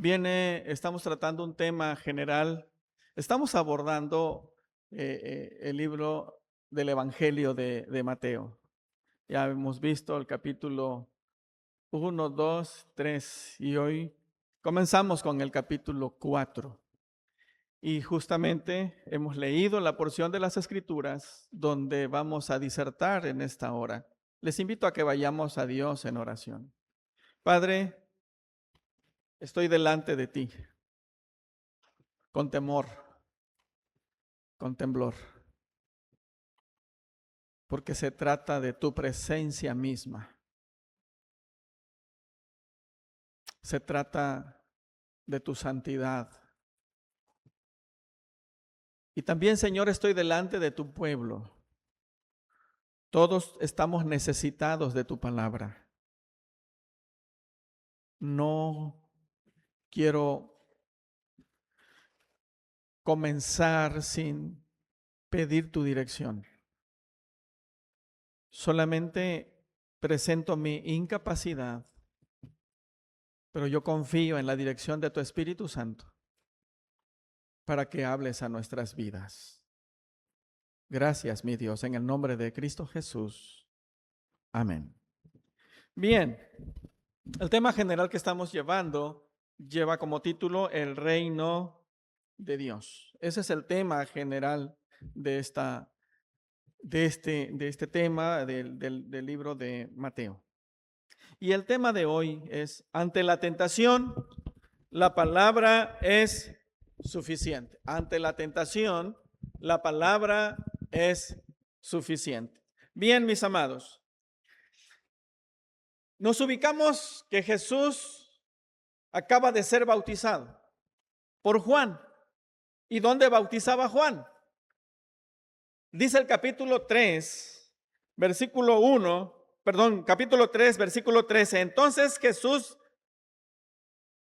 Estamos tratando un tema general. Estamos abordando el libro del Evangelio de Mateo. Ya hemos visto el capítulo 1, 2, 3 y hoy comenzamos con el capítulo 4. Y justamente hemos leído la porción de las Escrituras donde vamos a disertar en esta hora. Les invito a que vayamos a Dios en oración. Padre, estoy delante de ti con temor, con temblor, porque se trata de tu presencia misma. Se trata de tu santidad. Y también, Señor, estoy delante de tu pueblo. Todos estamos necesitados de tu palabra. No quiero comenzar sin pedir tu dirección. Solamente presento mi incapacidad, pero yo confío en la dirección de tu Espíritu Santo para que hables a nuestras vidas. Gracias, mi Dios, en el nombre de Cristo Jesús. Amén. Bien, el tema general que estamos llevando lleva como título el reino de Dios. Ese es el tema general de este tema del libro de Mateo. Y el tema de hoy es, ante la tentación, la palabra es suficiente. Ante la tentación, la palabra es suficiente. Bien, mis amados, nos ubicamos que Jesús acaba de ser bautizado por Juan. ¿Y dónde bautizaba Juan? Dice el capítulo 3, versículo 13. Entonces Jesús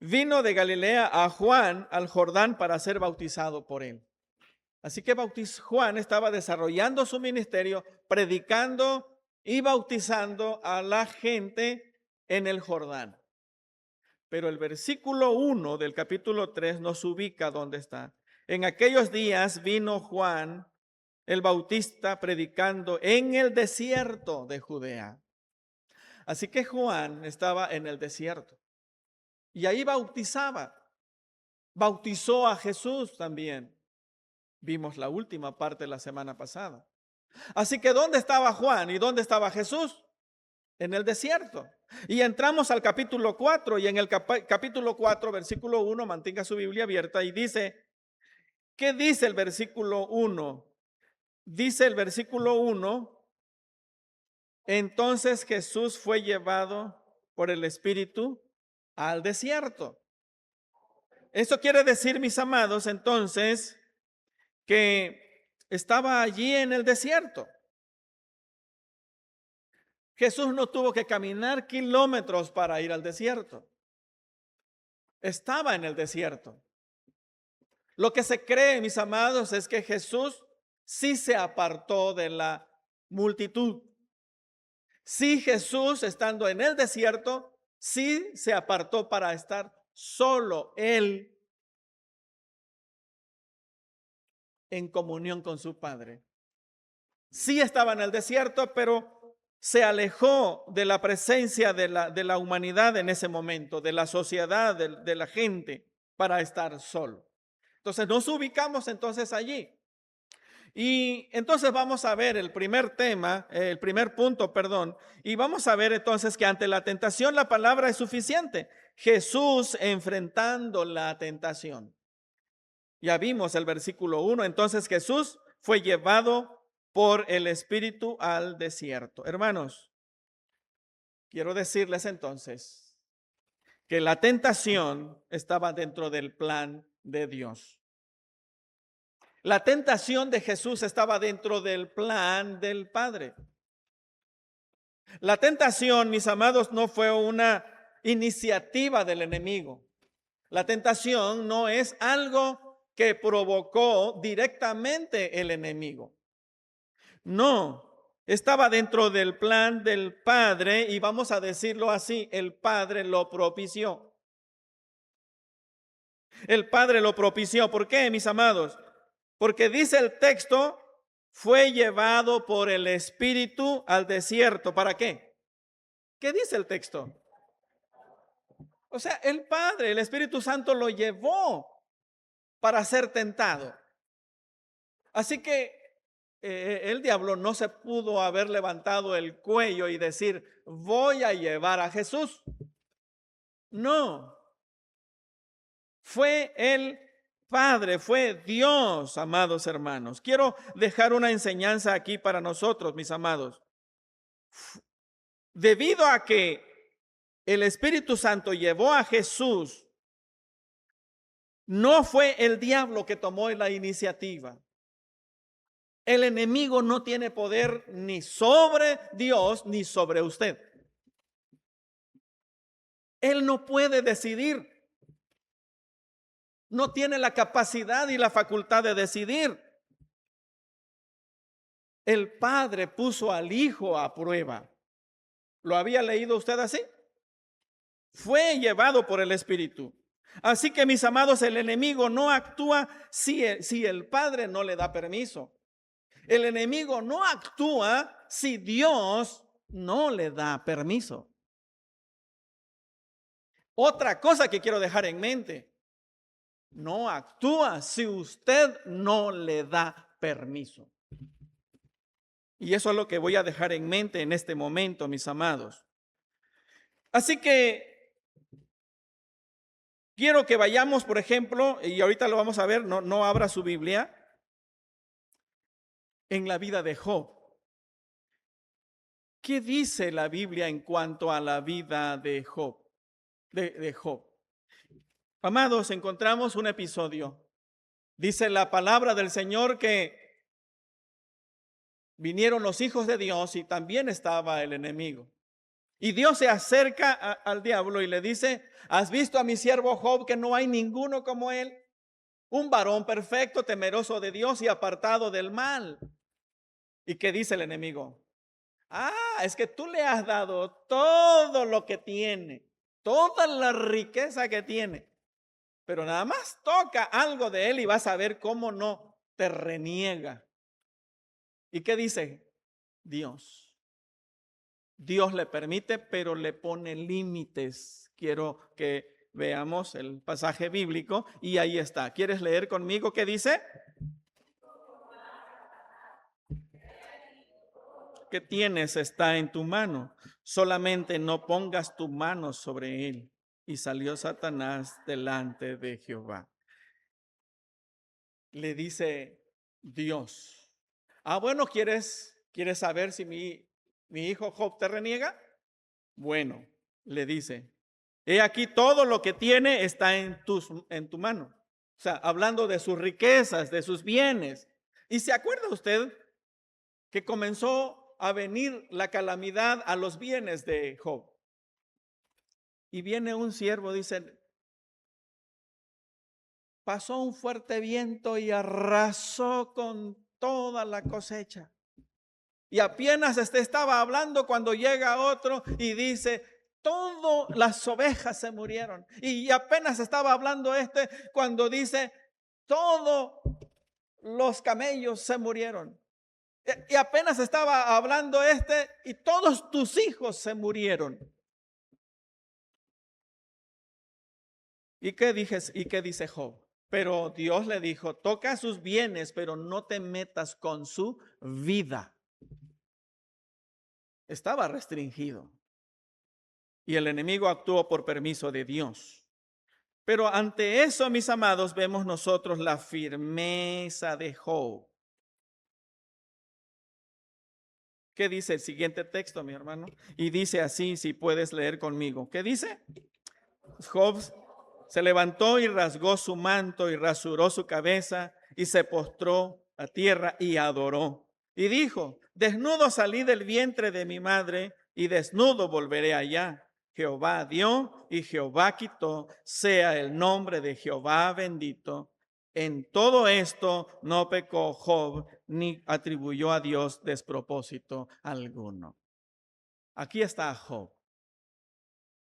vino de Galilea a Juan al Jordán para ser bautizado por él. Así que Juan estaba desarrollando su ministerio, predicando y bautizando a la gente en el Jordán. Pero el versículo 1 del capítulo 3 nos ubica donde está. En aquellos días vino Juan el Bautista predicando en el desierto de Judea. Así que Juan estaba en el desierto y ahí bautizaba. Bautizó a Jesús también. Vimos la última parte la semana pasada. Así que ¿dónde estaba Juan y dónde estaba Jesús? En el desierto. Y entramos al capítulo 4 y en el capítulo 4, versículo 1, mantenga su Biblia abierta y dice, ¿qué dice el versículo 1? Dice el versículo 1, entonces Jesús fue llevado por el Espíritu al desierto. Eso quiere decir, mis amados, entonces, que estaba allí en el desierto. Jesús no tuvo que caminar kilómetros para ir al desierto. Estaba en el desierto. Lo que se cree, mis amados, es que Jesús sí se apartó de la multitud. Sí, Jesús, estando en el desierto, sí se apartó para estar solo él en comunión con su Padre. Sí estaba en el desierto, pero se alejó de la presencia de la humanidad en ese momento, de la sociedad, de la gente, para estar solo. Entonces nos ubicamos entonces allí. Y entonces vamos a ver el primer punto, y vamos a ver entonces que ante la tentación la palabra es suficiente. Jesús enfrentando la tentación. Ya vimos el versículo 1, entonces Jesús fue llevado por el Espíritu al desierto. Hermanos, quiero decirles entonces que la tentación estaba dentro del plan de Dios. La tentación de Jesús estaba dentro del plan del Padre. La tentación, mis amados, no fue una iniciativa del enemigo. La tentación no es algo que provocó directamente el enemigo. No, estaba dentro del plan del Padre y vamos a decirlo así, el Padre lo propició. El Padre lo propició. ¿Por qué, mis amados? Porque dice el texto, fue llevado por el Espíritu al desierto. ¿Para qué? ¿Qué dice el texto? O sea, el Padre, el Espíritu Santo lo llevó para ser tentado. Así que el diablo no se pudo haber levantado el cuello y decir, voy a llevar a Jesús. No, fue el Padre, fue Dios, amados hermanos. Quiero dejar una enseñanza aquí para nosotros, mis amados. Debido a que el Espíritu Santo llevó a Jesús, no fue el diablo que tomó la iniciativa. El enemigo no tiene poder ni sobre Dios ni sobre usted. Él no puede decidir. No tiene la capacidad y la facultad de decidir. El Padre puso al Hijo a prueba. ¿Lo había leído usted así? Fue llevado por el Espíritu. Así que, mis amados, el enemigo no actúa si el Padre no le da permiso. El enemigo no actúa si Dios no le da permiso. Otra cosa que quiero dejar en mente, no actúa si usted no le da permiso. Y eso es lo que voy a dejar en mente en este momento, mis amados. Así que quiero que vayamos, por ejemplo, y ahorita lo vamos a ver, no abra su Biblia, en la vida de Job. ¿Qué dice la Biblia en cuanto a la vida de Job? De Job. Amados, encontramos un episodio. Dice la palabra del Señor que vinieron los hijos de Dios y también estaba el enemigo. Y Dios se acerca al diablo y le dice, ¿has visto a mi siervo Job que no hay ninguno como él? Un varón perfecto, temeroso de Dios y apartado del mal. ¿Y qué dice el enemigo? Es que tú le has dado todo lo que tiene, toda la riqueza que tiene, pero nada más toca algo de él y vas a ver cómo no te reniega. ¿Y qué dice Dios? Dios le permite, pero le pone límites. Quiero que veamos el pasaje bíblico y ahí está. ¿Quieres leer conmigo qué dice? Que tienes está en tu mano, solamente no pongas tu mano sobre él. Y salió Satanás delante de Jehová. Le dice Dios, bueno, ¿quieres saber si mi hijo Job te reniega? Bueno, le dice, he aquí todo lo que tiene está en tu mano. O sea, hablando de sus riquezas, de sus bienes. ¿Y se acuerda usted que comenzó a venir la calamidad a los bienes de Job? Y viene un siervo, dice, pasó un fuerte viento y arrasó con toda la cosecha. Y apenas estaba hablando cuando llega otro y dice, todas las ovejas se murieron. Y apenas estaba hablando cuando dice, todos los camellos se murieron. Y apenas estaba hablando y todos tus hijos se murieron. ¿Y qué dice Job? Pero Dios le dijo, toca sus bienes, pero no te metas con su vida. Estaba restringido. Y el enemigo actuó por permiso de Dios. Pero ante eso, mis amados, vemos nosotros la firmeza de Job. ¿Qué dice el siguiente texto, mi hermano? Y dice así, si puedes leer conmigo. ¿Qué dice? Job se levantó y rasgó su manto y rasuró su cabeza y se postró a tierra y adoró. Y dijo, desnudo salí del vientre de mi madre y desnudo volveré allá. Jehová dio y Jehová quitó, sea el nombre de Jehová bendito. En todo esto no pecó Job ni atribuyó a Dios despropósito alguno. Aquí está Job.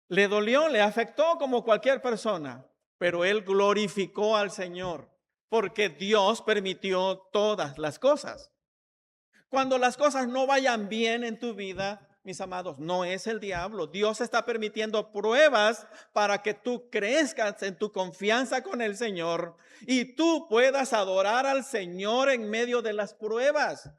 Le dolió, le afectó como cualquier persona, pero él glorificó al Señor porque Dios permitió todas las cosas. Cuando las cosas no vayan bien en tu vida, mis amados, no es el diablo. Dios está permitiendo pruebas para que tú crezcas en tu confianza con el Señor y tú puedas adorar al Señor en medio de las pruebas.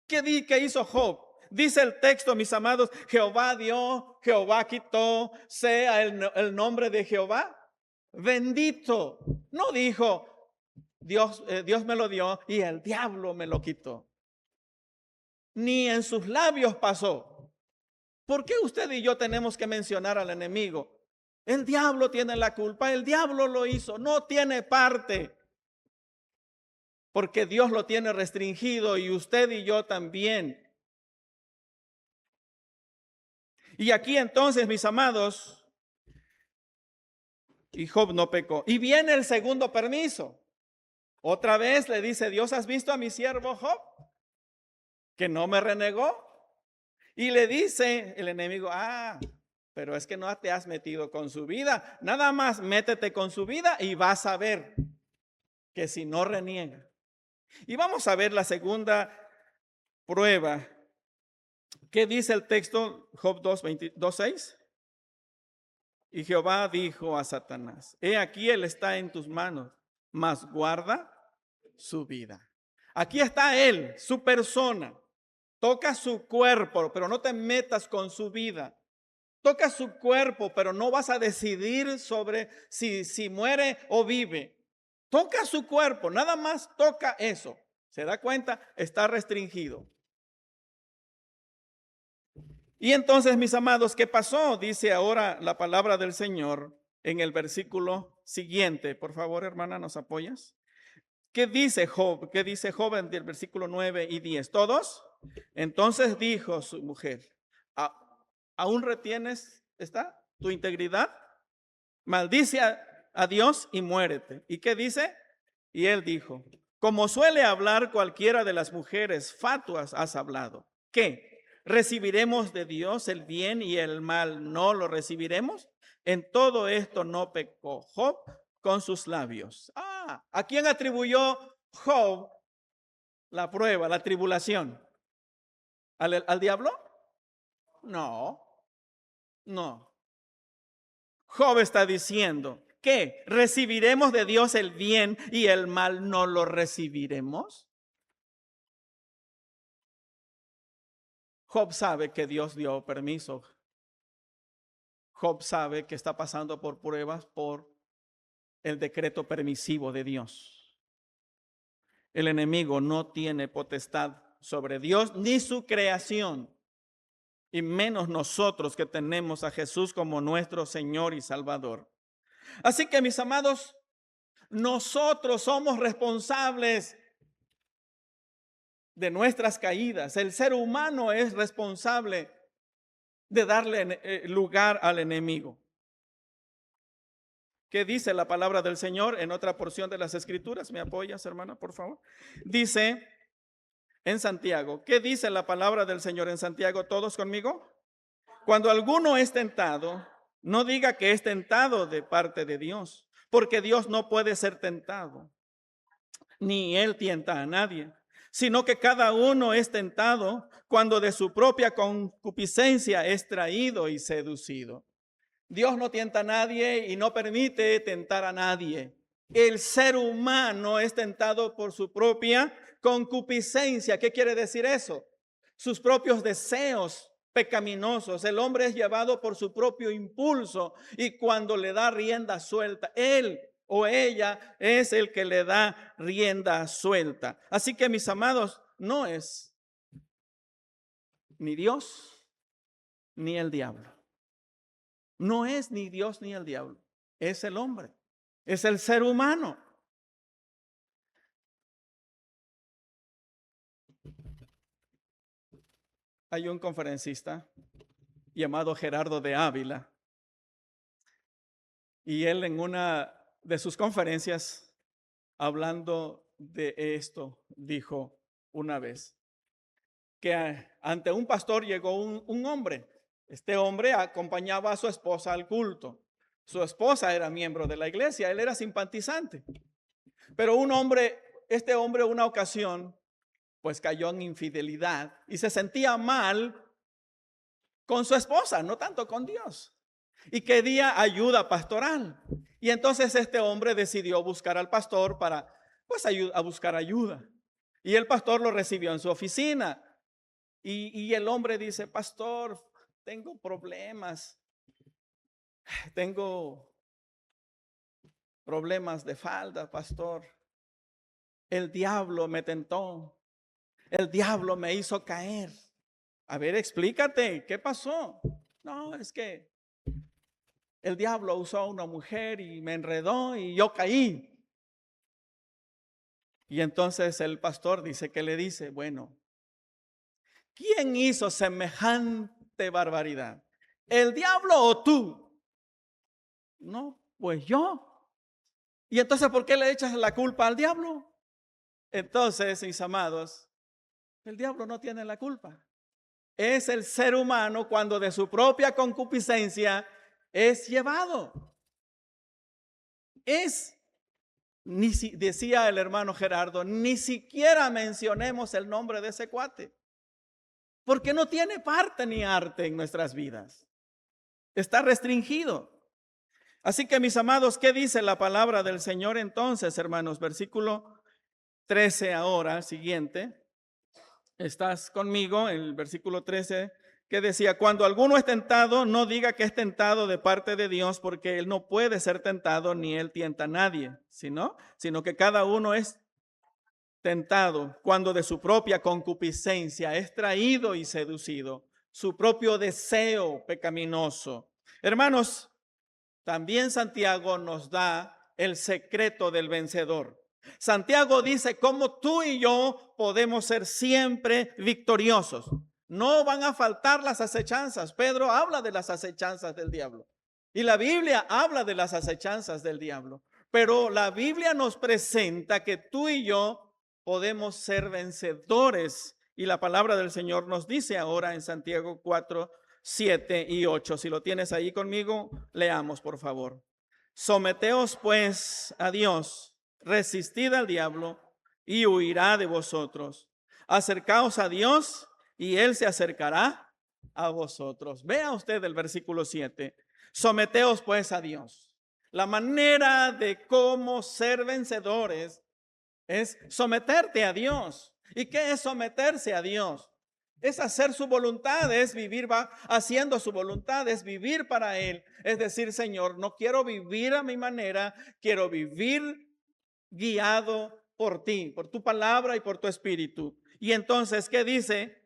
¿Qué hizo Job? Dice el texto, mis amados, Jehová dio, Jehová quitó, sea el nombre de Jehová bendito. No dijo, Dios me lo dio y el diablo me lo quitó. Ni en sus labios pasó. ¿Por qué usted y yo tenemos que mencionar al enemigo? El diablo tiene la culpa, el diablo lo hizo, no tiene parte. Porque Dios lo tiene restringido y usted y yo también. Y aquí entonces, mis amados, y Job no pecó. Y viene el segundo permiso. Otra vez le dice Dios, ¿has visto a mi siervo Job? Que no me renegó. Y le dice el enemigo, pero es que no te has metido con su vida. Nada más métete con su vida y vas a ver que si no reniega. Y vamos a ver la segunda prueba. ¿Qué dice el texto? Job 2:6. Y Jehová dijo a Satanás, he aquí él está en tus manos, mas guarda su vida. Aquí está él, su persona. Toca su cuerpo, pero no te metas con su vida. Toca su cuerpo, pero no vas a decidir sobre si muere o vive. Toca su cuerpo, nada más toca eso. ¿Se da cuenta? Está restringido. Y entonces, mis amados, ¿qué pasó? Dice ahora la palabra del Señor en el versículo siguiente. Por favor, hermana, ¿nos apoyas? ¿Qué dice Job? ¿Qué dice Job en el versículo 9 y 10? ¿Todos? Entonces dijo su mujer, ¿aún retienes tu integridad? Maldice a Dios y muérete. ¿Y qué dice? Y él dijo, como suele hablar cualquiera de las mujeres fatuas, has hablado. ¿Qué? ¿Recibiremos de Dios el bien y el mal no lo recibiremos? En todo esto no pecó Job con sus labios. ¿A quién atribuyó Job la prueba, la tribulación? ¿Al diablo? No. Job está diciendo que recibiremos de Dios el bien y el mal no lo recibiremos. Job sabe que Dios dio permiso. Job sabe que está pasando por pruebas por el decreto permisivo de Dios. El enemigo no tiene potestad sobre Dios ni su creación, y menos nosotros que tenemos a Jesús como nuestro Señor y Salvador. Así que, mis amados, nosotros somos responsables de nuestras caídas. El ser humano es responsable de darle lugar al enemigo. ¿Qué dice la palabra del Señor en otra porción de las Escrituras? ¿Me apoyas, hermana, por favor? Dice en Santiago. ¿Qué dice la palabra del Señor en Santiago? ¿Todos conmigo? Cuando alguno es tentado, no diga que es tentado de parte de Dios, porque Dios no puede ser tentado, ni Él tienta a nadie, sino que cada uno es tentado cuando de su propia concupiscencia es traído y seducido. Dios no tienta a nadie y no permite tentar a nadie. El ser humano es tentado por su propia concupiscencia. ¿Qué quiere decir eso? Sus propios deseos pecaminosos. El hombre es llevado por su propio impulso y cuando le da rienda suelta, él o ella es el que le da rienda suelta. Así que, mis amados, no es ni Dios ni el diablo. No es ni Dios ni el diablo, es el hombre, es el ser humano. Hay un conferencista llamado Gerardo de Ávila y él en una de sus conferencias, hablando de esto, dijo una vez que ante un pastor llegó un hombre. Este hombre acompañaba a su esposa al culto. Su esposa era miembro de la iglesia, él era simpatizante. Pero este hombre una ocasión, pues cayó en infidelidad y se sentía mal con su esposa, no tanto con Dios. Y quería ayuda pastoral. Y entonces este hombre decidió buscar al pastor para, pues, a buscar ayuda. Y el pastor lo recibió en su oficina. Y el hombre dice: pastor, tengo problemas. Tengo problemas de falda, pastor. El diablo me tentó. El diablo me hizo caer. A ver, explícate, ¿qué pasó? No, es que el diablo usó a una mujer y me enredó y yo caí. Y entonces el pastor dice que le dice: bueno, ¿quién hizo semejante barbaridad? ¿El diablo o tú? No, pues yo. ¿Y entonces por qué le echas la culpa al diablo? Entonces, mis amados, el diablo no tiene la culpa. Es el ser humano cuando de su propia concupiscencia es llevado. Decía el hermano Gerardo, ni siquiera mencionemos el nombre de ese cuate, porque no tiene parte ni arte en nuestras vidas. Está restringido. Así que, mis amados, ¿qué dice la palabra del Señor entonces, hermanos? Versículo 13 ahora, siguiente. ¿Estás conmigo? El versículo 13 que decía: cuando alguno es tentado, no diga que es tentado de parte de Dios, porque él no puede ser tentado ni él tienta a nadie, sino que cada uno es tentado cuando de su propia concupiscencia es traído y seducido, su propio deseo pecaminoso. Hermanos, también Santiago nos da el secreto del vencedor. Santiago dice cómo tú y yo podemos ser siempre victoriosos. No van a faltar las acechanzas. Pedro habla de las acechanzas del diablo. Y la Biblia habla de las acechanzas del diablo. Pero la Biblia nos presenta que tú y yo podemos ser vencedores. Y la palabra del Señor nos dice ahora en Santiago 4, 7 y 8. Si lo tienes ahí conmigo, leamos por favor. Someteos pues a Dios, resistid al diablo y huirá de vosotros. Acercaos a Dios y Él se acercará a vosotros. Vea usted el versículo 7. Someteos pues a Dios. La manera de cómo ser vencedores es someterte a Dios. ¿Y qué es someterse a Dios? Es hacer su voluntad, es vivir haciendo su voluntad, es vivir para Él. Es decir, Señor, no quiero vivir a mi manera, quiero vivir guiado por ti, por tu palabra y por tu espíritu. Y entonces, ¿qué dice?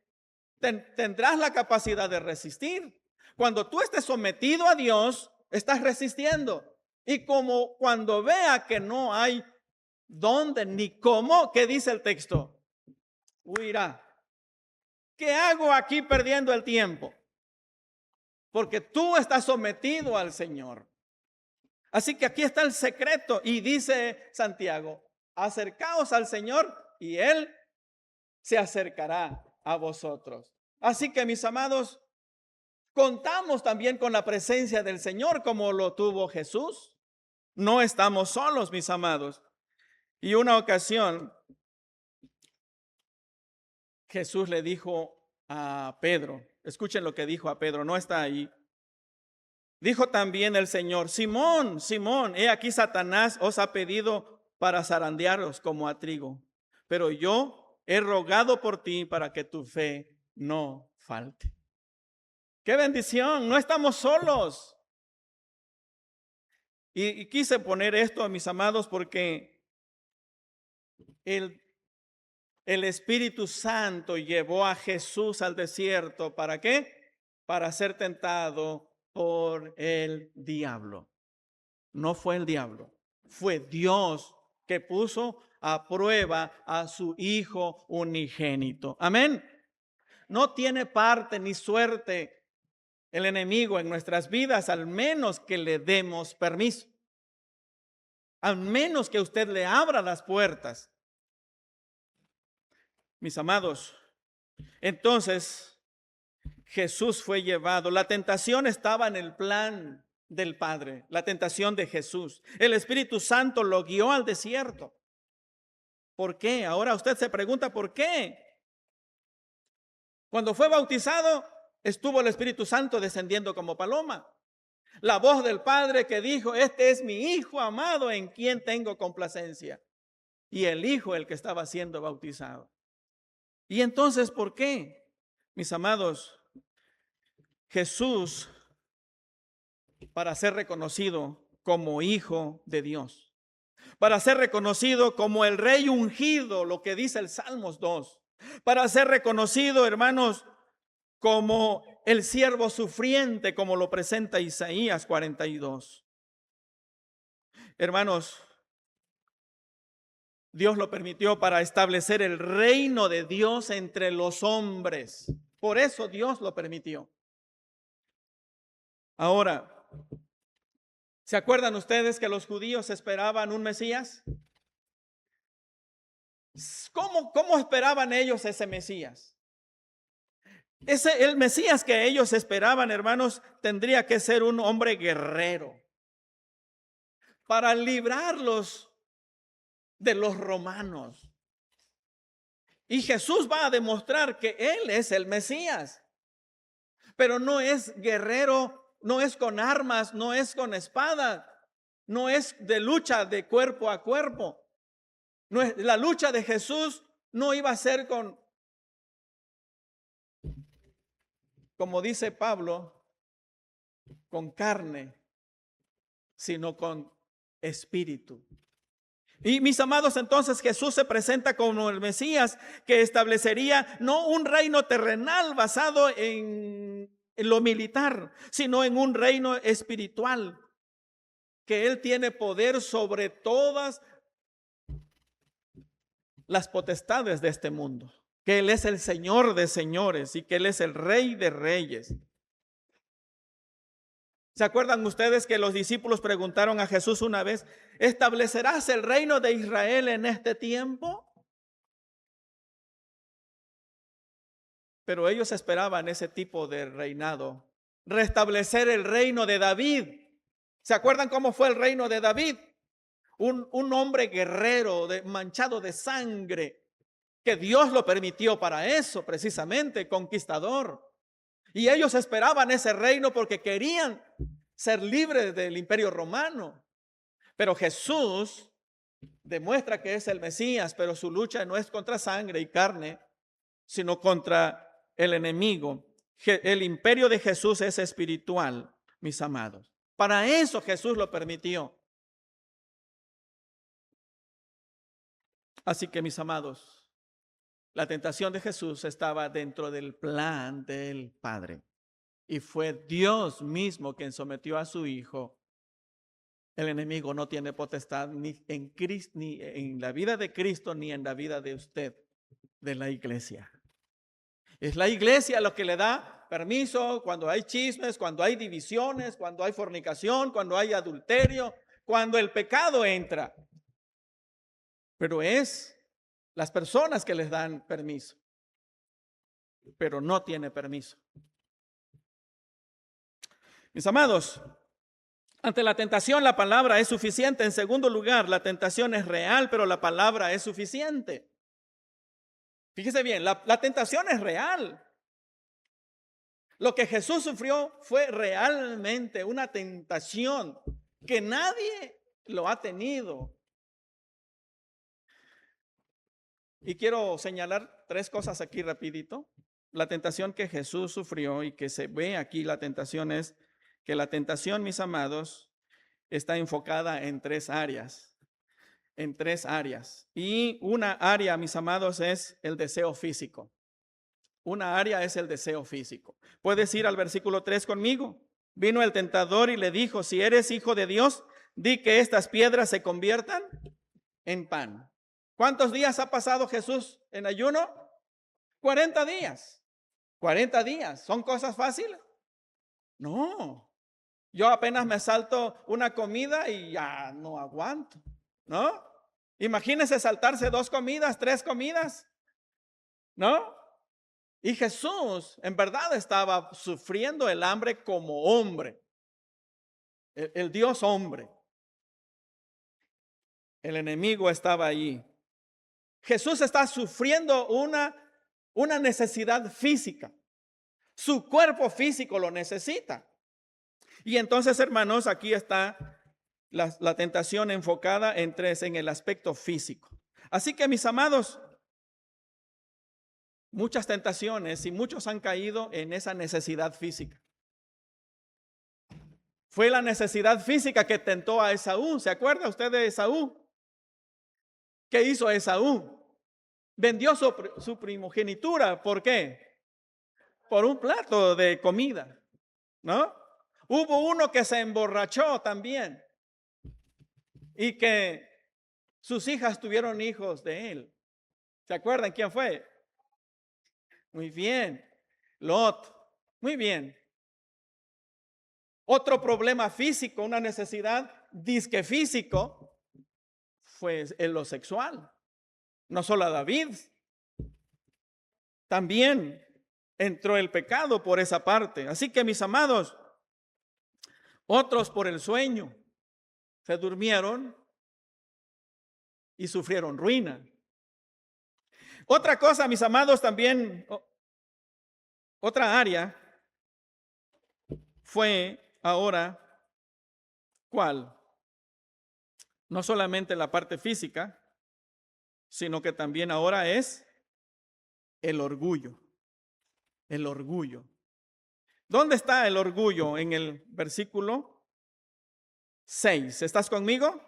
Tendrás la capacidad de resistir. Cuando tú estés sometido a Dios, estás resistiendo. Y como cuando vea que no hay dónde ni cómo, ¿qué dice el texto? Huirá. ¿Qué hago aquí perdiendo el tiempo? Porque tú estás sometido al Señor. Así que aquí está el secreto. Y dice Santiago: acercaos al Señor y Él se acercará a vosotros. Así que, mis amados, contamos también con la presencia del Señor como lo tuvo Jesús. No estamos solos, mis amados. Y una ocasión Jesús le dijo a Pedro, escuchen lo que dijo a Pedro, no está ahí. Dijo también el Señor: Simón, Simón, he aquí Satanás os ha pedido para zarandearos como a trigo, pero yo he rogado por ti para que tu fe no falte. ¡Qué bendición! No estamos solos. Y quise poner esto, mis amados, porque el Espíritu Santo llevó a Jesús al desierto. ¿Para qué? Para ser tentado por el diablo. No fue el diablo, fue Dios que puso a prueba a su Hijo unigénito. Amén. No tiene parte ni suerte el enemigo en nuestras vidas, al menos que le demos permiso. Al menos que usted le abra las puertas. Mis amados, entonces Jesús fue llevado. La tentación estaba en el plan del Padre, la tentación de Jesús. El Espíritu Santo lo guió al desierto. ¿Por qué? Ahora usted se pregunta, ¿por qué? Cuando fue bautizado, estuvo el Espíritu Santo descendiendo como paloma. La voz del Padre que dijo, este es mi Hijo amado en quien tengo complacencia. Y el Hijo el que estaba siendo bautizado. ¿Y entonces por qué? Mis amados, Jesús, para ser reconocido como Hijo de Dios, para ser reconocido como el Rey ungido, lo que dice el Salmos 2, para ser reconocido, hermanos, como el siervo sufriente, como lo presenta Isaías 42. Hermanos, Dios lo permitió para establecer el reino de Dios entre los hombres. Por eso Dios lo permitió. Ahora, ¿se acuerdan ustedes que los judíos esperaban un Mesías? ¿Cómo esperaban ellos ese Mesías? El Mesías que ellos esperaban, hermanos, tendría que ser un hombre guerrero para librarlos de los romanos. Y Jesús va a demostrar que Él es el Mesías, pero no es guerrero, no es con armas, no es con espada, no es de lucha de cuerpo a cuerpo. No es, la lucha de Jesús no iba a ser como dice Pablo, con carne, sino con espíritu. Y mis amados, entonces Jesús se presenta como el Mesías que establecería no un reino terrenal basado en lo militar, sino en un reino espiritual, que Él tiene poder sobre todas las potestades de este mundo, que Él es el Señor de señores y que Él es el Rey de reyes. ¿Se acuerdan ustedes que los discípulos preguntaron a Jesús una vez, ¿establecerás el reino de Israel en este tiempo? Pero ellos esperaban ese tipo de reinado, restablecer el reino de David. ¿Se acuerdan cómo fue el reino de David? Un hombre guerrero, manchado de sangre, que Dios lo permitió para eso, precisamente, conquistador. Y ellos esperaban ese reino porque querían ser libres del imperio romano. Pero Jesús demuestra que es el Mesías, pero su lucha no es contra sangre y carne, sino contra el enemigo. El imperio de Jesús es espiritual, mis amados. Para eso Jesús lo permitió. Así que, mis amados, la tentación de Jesús estaba dentro del plan del Padre. Y fue Dios mismo quien sometió a su Hijo. El enemigo no tiene potestad ni en Cristo, ni en la vida de Cristo, ni en la vida de usted, de la iglesia. Es la iglesia lo que le da permiso cuando hay chismes, cuando hay divisiones, cuando hay fornicación, cuando hay adulterio, cuando el pecado entra. Pero es las personas que les dan permiso, pero no tiene permiso. Mis amados, ante la tentación la palabra es suficiente. En segundo lugar, la tentación es real, pero la palabra es suficiente. Fíjese bien, la tentación es real. Lo que Jesús sufrió fue realmente una tentación que nadie lo ha tenido. Y quiero señalar tres cosas aquí rapidito. La tentación que Jesús sufrió y que se ve aquí, la tentación es que la tentación, mis amados, está enfocada en tres áreas. En tres áreas. Y una área, mis amados, es el deseo físico. Una área es el deseo físico. Puedes ir al versículo 3 conmigo. Vino el tentador y le dijo, si eres hijo de Dios, di que estas piedras se conviertan en pan. ¿Cuántos días ha pasado Jesús en ayuno? 40 días. 40 días. ¿Son cosas fáciles? No. Yo apenas me salto una comida y ya no aguanto, ¿no? Imagínense saltarse 2 comidas, 3 comidas, ¿no? Y Jesús en verdad estaba sufriendo el hambre como hombre. el Dios hombre. El enemigo estaba allí. Jesús está sufriendo una necesidad física. Su cuerpo físico lo necesita. Y entonces, hermanos, aquí está la tentación enfocada en el aspecto físico. Así que, mis amados, muchas tentaciones y muchos han caído en esa necesidad física. Fue la necesidad física que tentó a Esaú. ¿Se acuerda usted de Esaú? ¿Qué hizo Esaú? Vendió su primogenitura. ¿Por qué? Por un plato de comida, ¿no? Hubo uno que se emborrachó también y que sus hijas tuvieron hijos de él. ¿Se acuerdan quién fue? Muy bien, Lot. Muy bien. Otro problema físico, una necesidad disque físico, fue en lo sexual. No solo a David, también entró el pecado por esa parte. Así que, mis amados, otros por el sueño se durmieron y sufrieron ruina. Otra cosa, mis amados, también, otra área fue ahora, ¿cuál? No solamente la parte física, sino que también ahora es el orgullo. El orgullo. ¿Dónde está el orgullo? En el versículo 6. ¿Estás conmigo?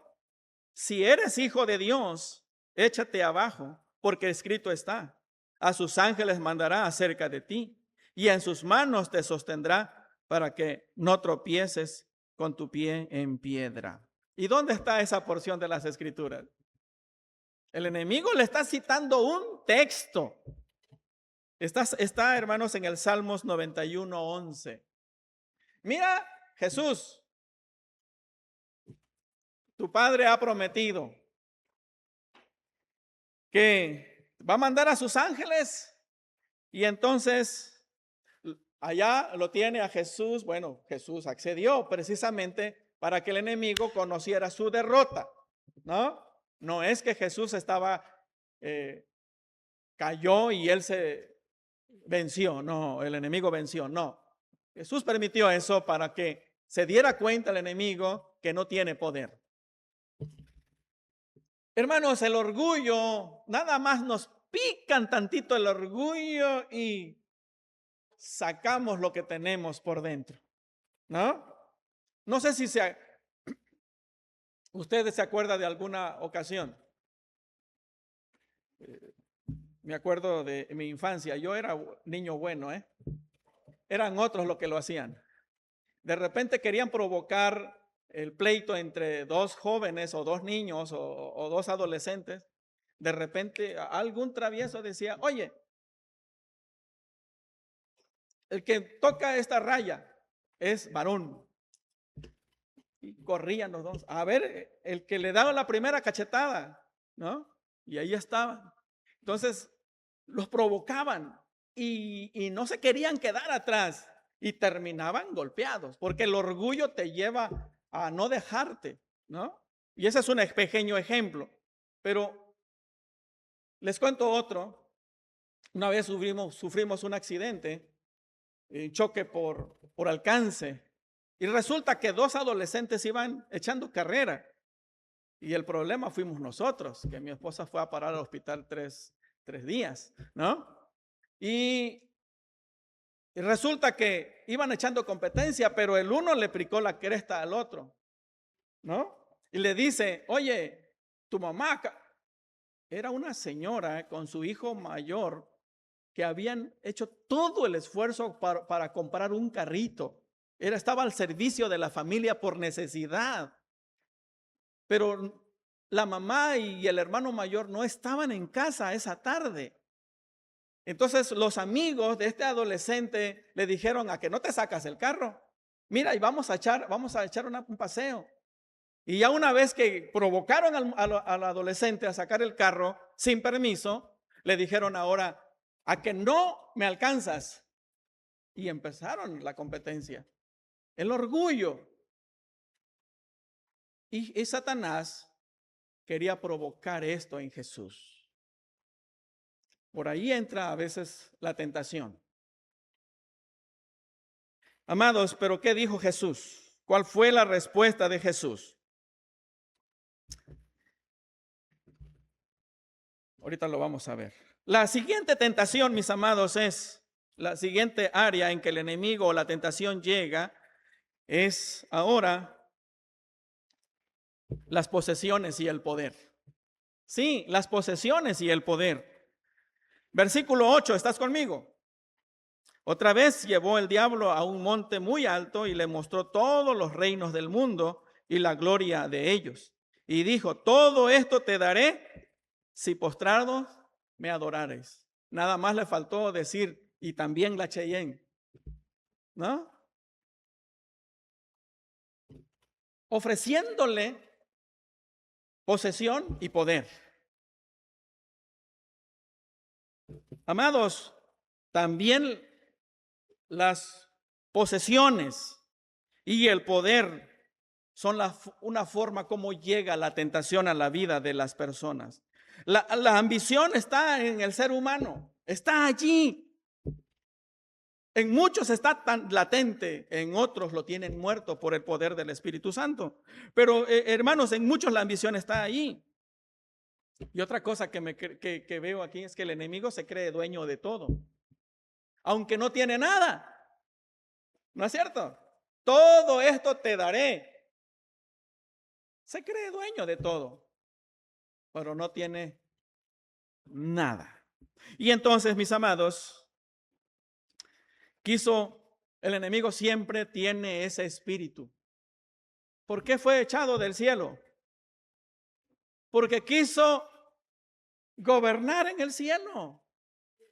Si eres hijo de Dios, échate abajo, porque escrito está: a sus ángeles mandará acerca de ti, y en sus manos te sostendrá para que no tropieces con tu pie en piedra. ¿Y dónde está esa porción de las escrituras? El enemigo le está citando un texto. Está, hermanos, en el Salmos 91:11. Mira, Jesús, tu padre ha prometido que va a mandar a sus ángeles, y entonces allá lo tiene a Jesús. Bueno, Jesús accedió precisamente para que el enemigo conociera su derrota, ¿no? No es que Jesús cayó y él se venció, no, el enemigo venció, no. Jesús permitió eso para que se diera cuenta el enemigo que no tiene poder. Hermanos, el orgullo, nada más nos pican tantito el orgullo y sacamos lo que tenemos por dentro, ¿no? No sé si ustedes se acuerdan de alguna ocasión. Me acuerdo de mi infancia, yo era niño bueno, eran otros los que lo hacían. De repente querían provocar el pleito entre dos jóvenes o dos niños o dos adolescentes. De repente algún travieso decía: oye, el que toca esta raya es varón. Y corrían los dos. A ver, el que le daba la primera cachetada, ¿no? Y ahí estaban. Entonces, los provocaban y no se querían quedar atrás y terminaban golpeados, porque el orgullo te lleva a no dejarte, ¿no? Y ese es un pequeño ejemplo. Pero les cuento otro. Una vez sufrimos un accidente, un choque por alcance, y resulta que dos adolescentes iban echando carrera, y el problema fuimos nosotros, que mi esposa fue a parar al hospital tres días, ¿no? Y resulta que iban echando competencia, pero el uno le picó la cresta al otro, ¿no? Y le dice: oye, tu mamá era una señora con su hijo mayor que habían hecho todo el esfuerzo para comprar un carrito. Estaba al servicio de la familia por necesidad. Pero la mamá y el hermano mayor no estaban en casa esa tarde. Entonces los amigos de este adolescente le dijeron: a que no te sacas el carro. Mira, y vamos a echar un paseo. Y ya una vez que provocaron al adolescente a sacar el carro sin permiso, le dijeron: ahora, a que no me alcanzas. Y empezaron la competencia. El orgullo. Y Satanás quería provocar esto en Jesús. Por ahí entra a veces la tentación. Amados, pero ¿qué dijo Jesús? ¿Cuál fue la respuesta de Jesús? Ahorita lo vamos a ver. La siguiente tentación, mis amados, es la siguiente área en que el enemigo o la tentación llega, es ahora las posesiones y el poder. Sí, las posesiones y el poder. Versículo 8, ¿estás conmigo? Otra vez llevó el diablo a un monte muy alto y le mostró todos los reinos del mundo y la gloria de ellos. Y dijo, todo esto te daré si postrados me adorares. Nada más le faltó decir, y también la Cheyenne, ¿no? Ofreciéndole posesión y poder. Amados, también las posesiones y el poder son una forma como llega la tentación a la vida de las personas. La ambición está en el ser humano, está allí. En muchos está tan latente, en otros lo tienen muerto por el poder del Espíritu Santo. Pero hermanos, en muchos la ambición está ahí. Y otra cosa que veo aquí es que el enemigo se cree dueño de todo, aunque no tiene nada. ¿No es cierto? Todo esto te daré. Se cree dueño de todo, pero no tiene nada. Y entonces, mis amados, el enemigo siempre tiene ese espíritu. ¿Por qué fue echado del cielo? Porque quiso gobernar en el cielo.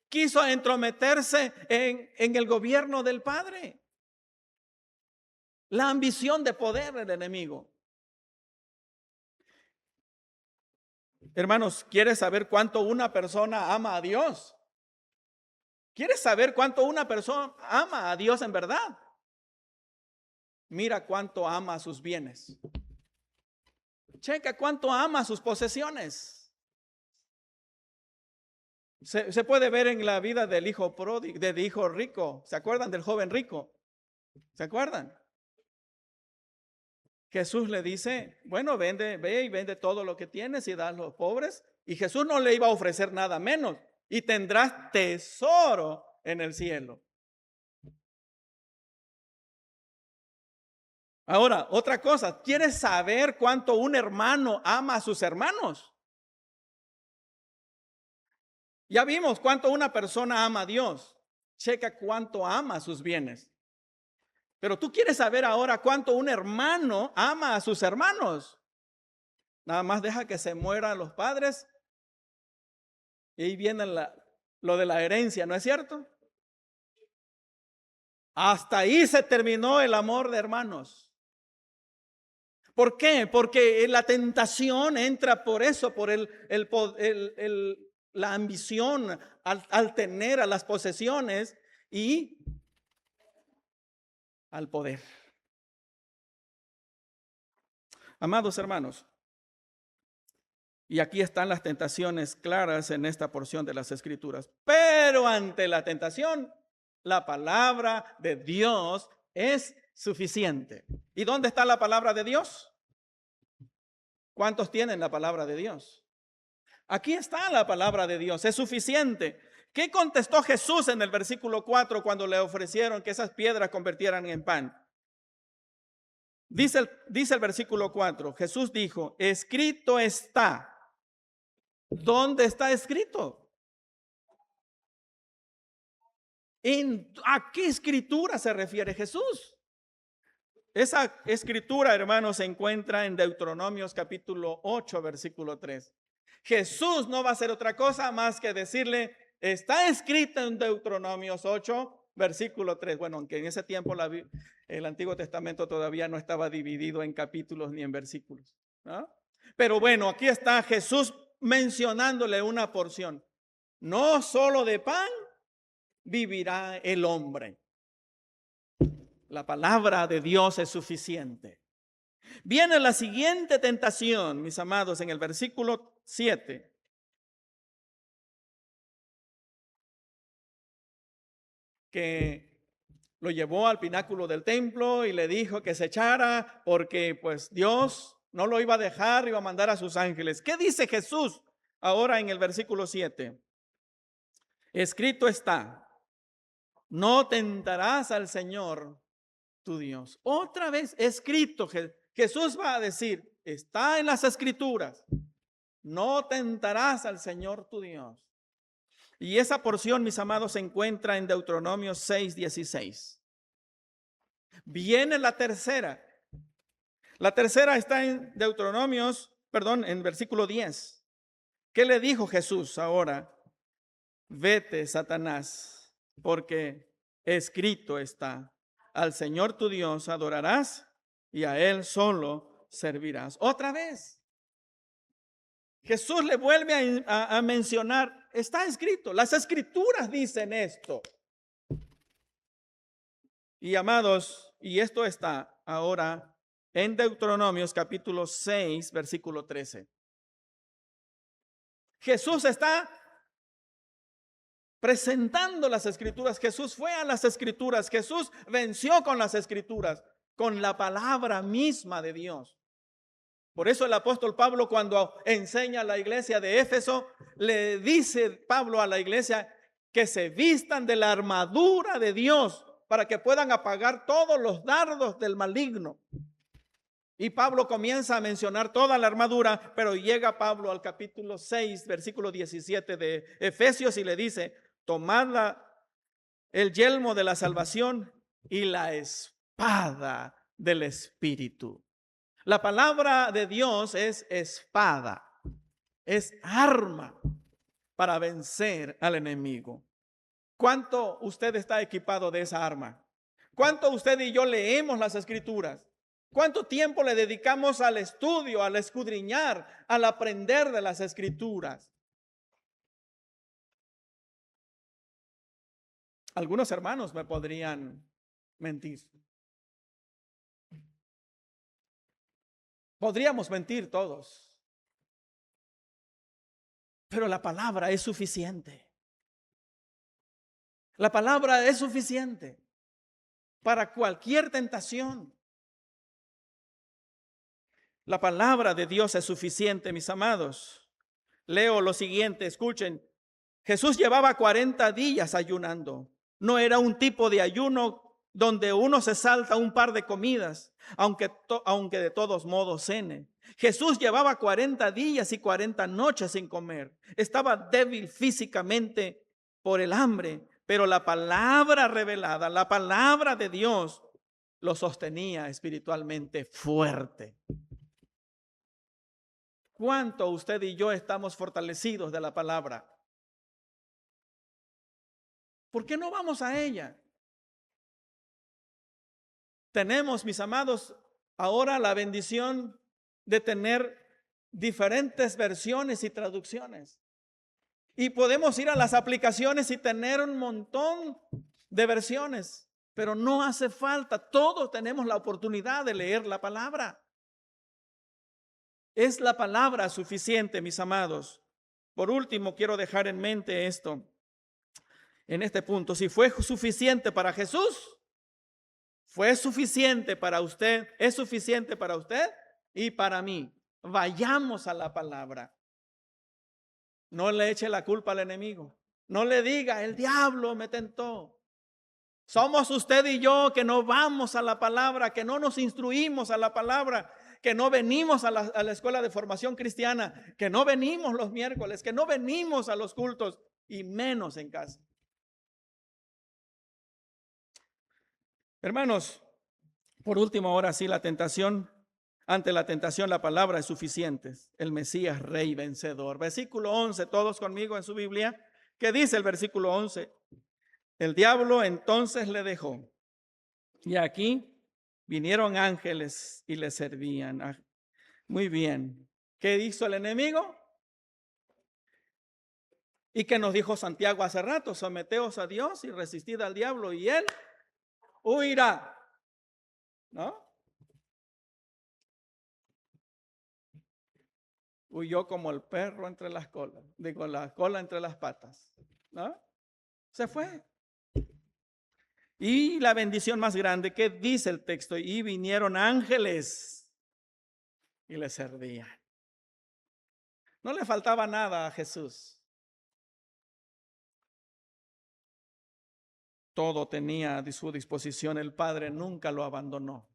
Quiso entrometerse en el gobierno del Padre. La ambición de poder del enemigo. Hermanos, ¿quieres saber cuánto una persona ama a Dios? ¿Quieres saber cuánto una persona ama a Dios en verdad? Mira cuánto ama sus bienes. Checa cuánto ama sus posesiones. Se puede ver en la vida del hijo pródigo, del hijo rico. ¿Se acuerdan del joven rico? ¿Se acuerdan? Jesús le dice, bueno, ve y vende todo lo que tienes y da a los pobres. Y Jesús no le iba a ofrecer nada menos. Y tendrás tesoro en el cielo. Ahora, otra cosa, ¿quieres saber cuánto un hermano ama a sus hermanos? Ya vimos cuánto una persona ama a Dios. Checa cuánto ama sus bienes. Pero tú quieres saber ahora cuánto un hermano ama a sus hermanos. Nada más deja que se mueran los padres y ahí viene lo de la herencia, ¿no es cierto? Hasta ahí se terminó el amor de hermanos. ¿Por qué? Porque la tentación entra por eso, por la ambición al tener a las posesiones y al poder. Amados hermanos, y aquí están las tentaciones claras en esta porción de las Escrituras. Pero ante la tentación, la palabra de Dios es suficiente. ¿Y dónde está la palabra de Dios? ¿Cuántos tienen la palabra de Dios? Aquí está la palabra de Dios, es suficiente. ¿Qué contestó Jesús en el versículo 4 cuando le ofrecieron que esas piedras convirtieran en pan? Dice el versículo 4, Jesús dijo, escrito está. ¿Dónde está escrito? ¿A qué escritura se refiere Jesús? Esa escritura, hermanos, se encuentra en Deuteronomios capítulo 8, versículo 3. Jesús no va a hacer otra cosa más que decirle, está escrito en Deuteronomios 8, versículo 3. Bueno, aunque en ese tiempo el Antiguo Testamento todavía no estaba dividido en capítulos ni en versículos, ¿no? Pero bueno, aquí está Jesús mencionándole una porción. No solo de pan vivirá el hombre. La palabra de Dios es suficiente. Viene la siguiente tentación, mis amados, en el versículo 7. Que lo llevó al pináculo del templo y le dijo que se echara porque pues Dios no lo iba a dejar, iba a mandar a sus ángeles. ¿Qué dice Jesús ahora en el versículo 7? Escrito está, no tentarás al Señor tu Dios. Otra vez escrito, Jesús va a decir, está en las escrituras, no tentarás al Señor tu Dios. Y esa porción, mis amados, se encuentra en Deuteronomio 6:16. Viene la tercera. La tercera está en en versículo 10. ¿Qué le dijo Jesús ahora? Vete, Satanás, porque escrito está, al Señor tu Dios adorarás y a Él solo servirás. Otra vez, Jesús le vuelve a mencionar, está escrito, las escrituras dicen esto. Y amados, y esto está ahora en Deuteronomios capítulo 6, versículo 13. Jesús está presentando las escrituras. Jesús fue a las escrituras. Jesús venció con las escrituras, con la palabra misma de Dios. Por eso el apóstol Pablo, cuando enseña a la iglesia de Éfeso, le dice Pablo a la iglesia que se vistan de la armadura de Dios para que puedan apagar todos los dardos del maligno. Y Pablo comienza a mencionar toda la armadura, pero llega Pablo al capítulo 6, versículo 17 de Efesios y le dice, tomad el yelmo de la salvación y la espada del Espíritu. La palabra de Dios es espada, es arma para vencer al enemigo. ¿Cuánto usted está equipado de esa arma? ¿Cuánto usted y yo leemos las escrituras? ¿Cuánto tiempo le dedicamos al estudio, al escudriñar, al aprender de las escrituras? Algunos hermanos me podrían mentir. Podríamos mentir todos. Pero la palabra es suficiente. La palabra es suficiente para cualquier tentación. La palabra de Dios es suficiente, mis amados. Leo lo siguiente, escuchen. Jesús llevaba 40 días ayunando. No era un tipo de ayuno donde uno se salta un par de comidas, aunque de todos modos cene. Jesús llevaba 40 días y 40 noches sin comer. Estaba débil físicamente por el hambre, pero la palabra revelada, la palabra de Dios, lo sostenía espiritualmente fuerte. ¿Cuánto usted y yo estamos fortalecidos de la palabra? ¿Por qué no vamos a ella? Tenemos, mis amados, ahora la bendición de tener diferentes versiones y traducciones. Y podemos ir a las aplicaciones y tener un montón de versiones, pero no hace falta. Todos tenemos la oportunidad de leer la palabra. Es la palabra suficiente, mis amados. Por último, quiero dejar en mente esto, en este punto. Si fue suficiente para Jesús, fue suficiente para usted, es suficiente para usted y para mí. Vayamos a la palabra. No le eche la culpa al enemigo. No le diga, el diablo me tentó. Somos usted y yo que no vamos a la palabra, que no nos instruimos a la palabra, que no venimos a la escuela de formación cristiana, que no venimos los miércoles, que no venimos a los cultos y menos en casa. Hermanos, por último, ahora sí, ante la tentación la palabra es suficiente. El Mesías, rey vencedor. Versículo 11, todos conmigo en su Biblia. ¿Qué dice el versículo 11? El diablo entonces le dejó. Y aquí vinieron ángeles y le servían. Muy bien. ¿Qué hizo el enemigo? ¿Y qué nos dijo Santiago hace rato? Someteos a Dios y resistid al diablo y él huirá. ¿No? huyó como el perro entre las colas, digo, la cola entre las patas, ¿no? Se fue. Y la bendición más grande, ¿qué dice el texto? Y vinieron ángeles y le servían. No le faltaba nada a Jesús. Todo tenía a su disposición. El Padre nunca lo abandonó.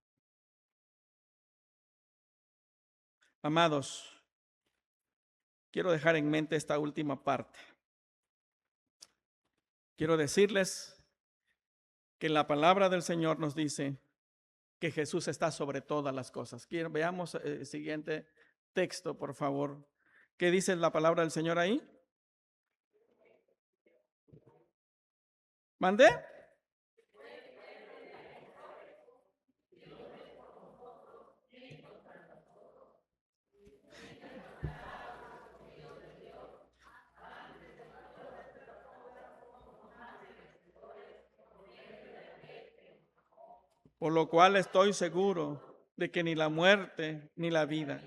Amados, quiero dejar en mente esta última parte. Quiero decirles que la palabra del Señor nos dice que Jesús está sobre todas las cosas. Veamos el siguiente texto, por favor. ¿Qué dice la palabra del Señor ahí? ¿Mandé? Por lo cual estoy seguro de que ni la muerte, ni la vida,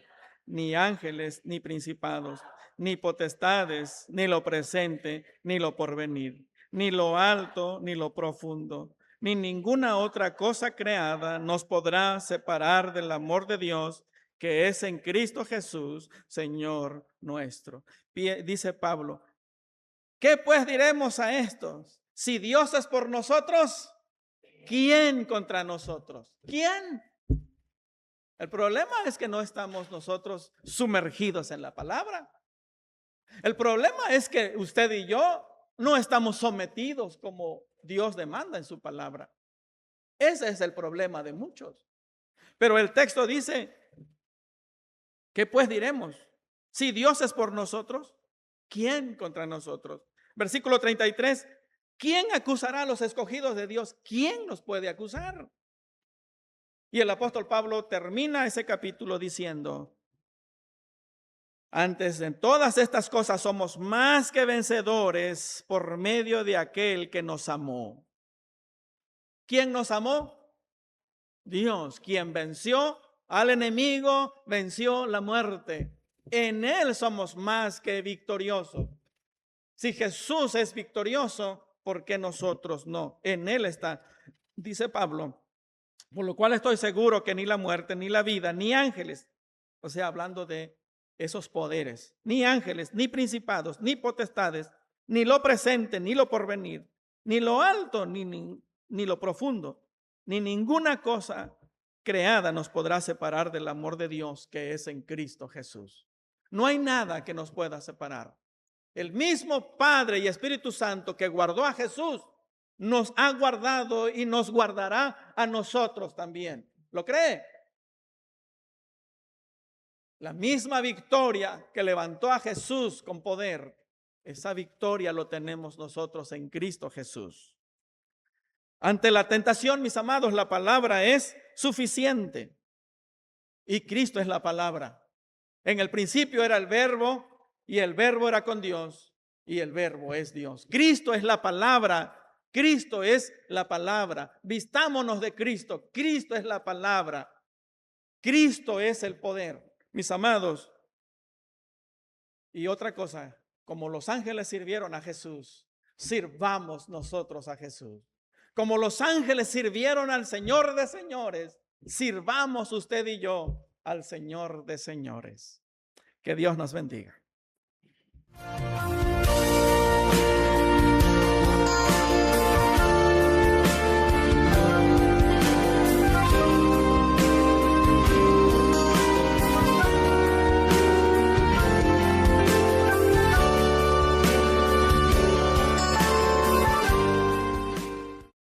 ni ángeles, ni principados, ni potestades, ni lo presente, ni lo porvenir, ni lo alto, ni lo profundo, ni ninguna otra cosa creada nos podrá separar del amor de Dios que es en Cristo Jesús, Señor nuestro. Dice Pablo, ¿qué pues diremos a estos? Si Dios es por nosotros, ¿quién contra nosotros? ¿Quién? El problema es que no estamos nosotros sumergidos en la palabra. El problema es que usted y yo no estamos sometidos como Dios demanda en su palabra. Ese es el problema de muchos. Pero el texto dice, ¿qué pues diremos? Si Dios es por nosotros, ¿quién contra nosotros? Versículo 33, ¿quién acusará a los escogidos de Dios? ¿Quién nos puede acusar? Y el apóstol Pablo termina ese capítulo diciendo, antes de todas estas cosas somos más que vencedores por medio de aquel que nos amó. ¿Quién nos amó? Dios, quien venció al enemigo, venció la muerte. En él somos más que victoriosos. Si Jesús es victorioso, ¿por qué nosotros no? En él está, dice Pablo. Por lo cual estoy seguro que ni la muerte, ni la vida, ni ángeles, o sea, hablando de esos poderes, ni ángeles, ni principados, ni potestades, ni lo presente, ni lo porvenir, ni lo alto, ni lo profundo, ni ninguna cosa creada nos podrá separar del amor de Dios que es en Cristo Jesús. No hay nada que nos pueda separar. El mismo Padre y Espíritu Santo que guardó a Jesús nos ha guardado y nos guardará a nosotros también. ¿Lo cree? La misma victoria que levantó a Jesús con poder, esa victoria lo tenemos nosotros en Cristo Jesús. Ante la tentación, mis amados, la palabra es suficiente. Y Cristo es la palabra. En el principio era el verbo y el verbo era con Dios y el verbo es Dios. Cristo es la palabra. Cristo es la palabra. Vistámonos de Cristo. Cristo es la palabra. Cristo es el poder. Mis amados, y otra cosa, como los ángeles sirvieron a Jesús, sirvamos nosotros a Jesús. Como los ángeles sirvieron al Señor de señores, sirvamos usted y yo al Señor de señores. Que Dios nos bendiga.